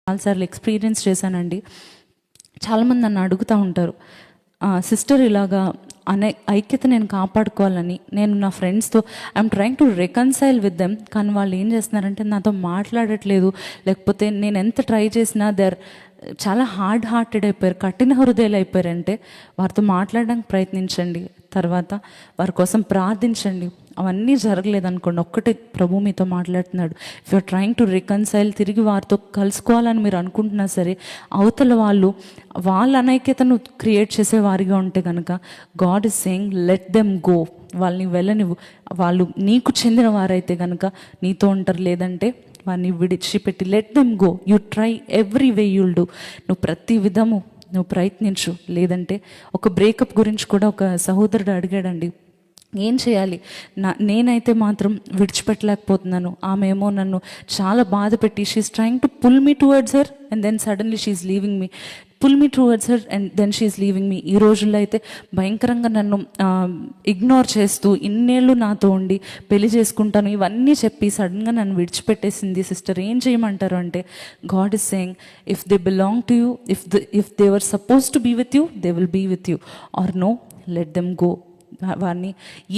చాలాసార్లు ఎక్స్పీరియన్స్ చేశానండి. చాలామంది నన్ను అడుగుతూ ఉంటారు, సిస్టర్ ఇలాగా ఐక్యత నేను కాపాడుకోవాలని నేను నా ఫ్రెండ్స్తో I'm trying to reconcile with them, కానీ వాళ్ళు ఏం చేస్తున్నారంటే నాతో మాట్లాడట్లేదు, లేకపోతే నేను ఎంత ట్రై చేసినా చాలా హార్డ్ హార్టెడ్ అయిపోయారు, కఠిన హృదయాలు అయిపోయారంటే వారితో మాట్లాడడానికి ప్రయత్నించండి, తర్వాత వారి కోసం ప్రార్థించండి. అవన్నీ జరగలేదనుకోండి, ఒక్కటే ప్రభు మీతో మాట్లాడుతున్నాడు. If you're trying to reconcile, తిరిగి వారితో కలుసుకోవాలని మీరు అనుకుంటున్నా సరే, అవతల వాళ్ళ అనైక్యతను క్రియేట్ చేసే వారిగా ఉంటే కనుక God is saying let them go. వాళ్ళని వెళ్ళనివ్వు. వాళ్ళు నీకు చెందిన వారైతే కనుక నీతో ఉంటారు, లేదంటే వారిని విడిచిపెట్టి let them go. You try every way you'll do. నువ్వు ప్రతి విధము నువ్వు ప్రయత్నించు. లేదంటే ఒక బ్రేకప్ గురించి కూడా ఒక సహోదరుడు అడిగాడండి, ఏం చేయాలి, నేనైతే మాత్రం విడిచిపెట్టలేకపోతున్నాను, ఆమె ఏమో నన్ను చాలా బాధ పెట్టి she's trying to pull me towards her and then suddenly she's leaving me, pull me towards her and then she's leaving me. ఈ రోజుల్లో అయితే భయంకరంగా నన్ను ఇగ్నోర్ చేస్తూ ఇన్నేళ్ళు నాతో ఉండి పెళ్లి చేసుకుంటాను ఇవన్నీ చెప్పి సడన్గా నన్ను విడిచిపెట్టేసింది సిస్టర్, ఏం చేయమంటారు అంటే God is saying if they belong to you, if they were supposed to be with you, they will be with you, or no, let them go. వారిని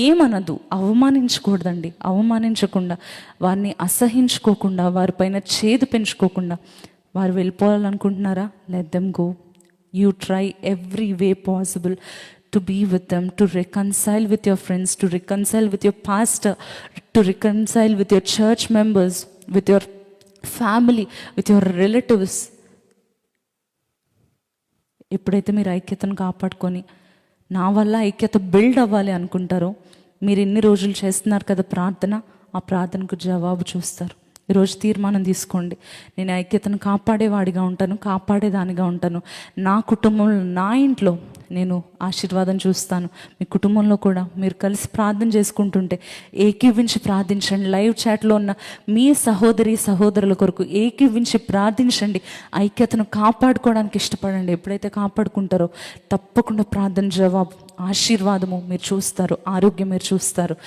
ఏమనదు, అవమానించకూడదండి. అవమానించకుండా, వారిని అసహించుకోకుండా, వారిపైన చేదు పెంచుకోకుండా, వారు వెళ్ళిపోవాలనుకుంటున్నారా, let them go. You try every way possible to be with them, to reconcile with your friends, to reconcile with your pastor, to reconcile with your church members, with your family, with your relatives. ఎప్పుడైతే మీరు ఐక్యతను కాపాడుకొని నా వల్ల ఐక్యత build అవ్వాలి అనుకుంటారో, మీరు ఇన్ని రోజులు చేస్తున్నారు కదా ప్రార్థన, ఆ ప్రార్థనకు జవాబు చూస్తారు. ఈరోజు తీర్మానం తీసుకోండి, నేను ఐక్యతను కాపాడేవాడిగా ఉంటాను, కాపాడేదానిగా ఉంటాను. నా కుటుంబంలో, నా ఇంట్లో నేను ఆశీర్వాదం చూస్తాను. మీ కుటుంబంలో కూడా మీరు కలిసి ప్రార్థన చేసుకుంటుంటే ఏకీవించి ప్రార్థించండి. లైవ్ చాట్లో ఉన్న మీ సహోదరుల కొరకు ఏకీవించి ప్రార్థించండి. ఐక్యతను కాపాడుకోవడానికి ఇష్టపడండి. ఎప్పుడైతే కాపాడుకుంటారో తప్పకుండా ప్రార్థన జవాబు, ఆశీర్వాదము మీరు చూస్తారు, ఆరోగ్యం మీరు చూస్తారు.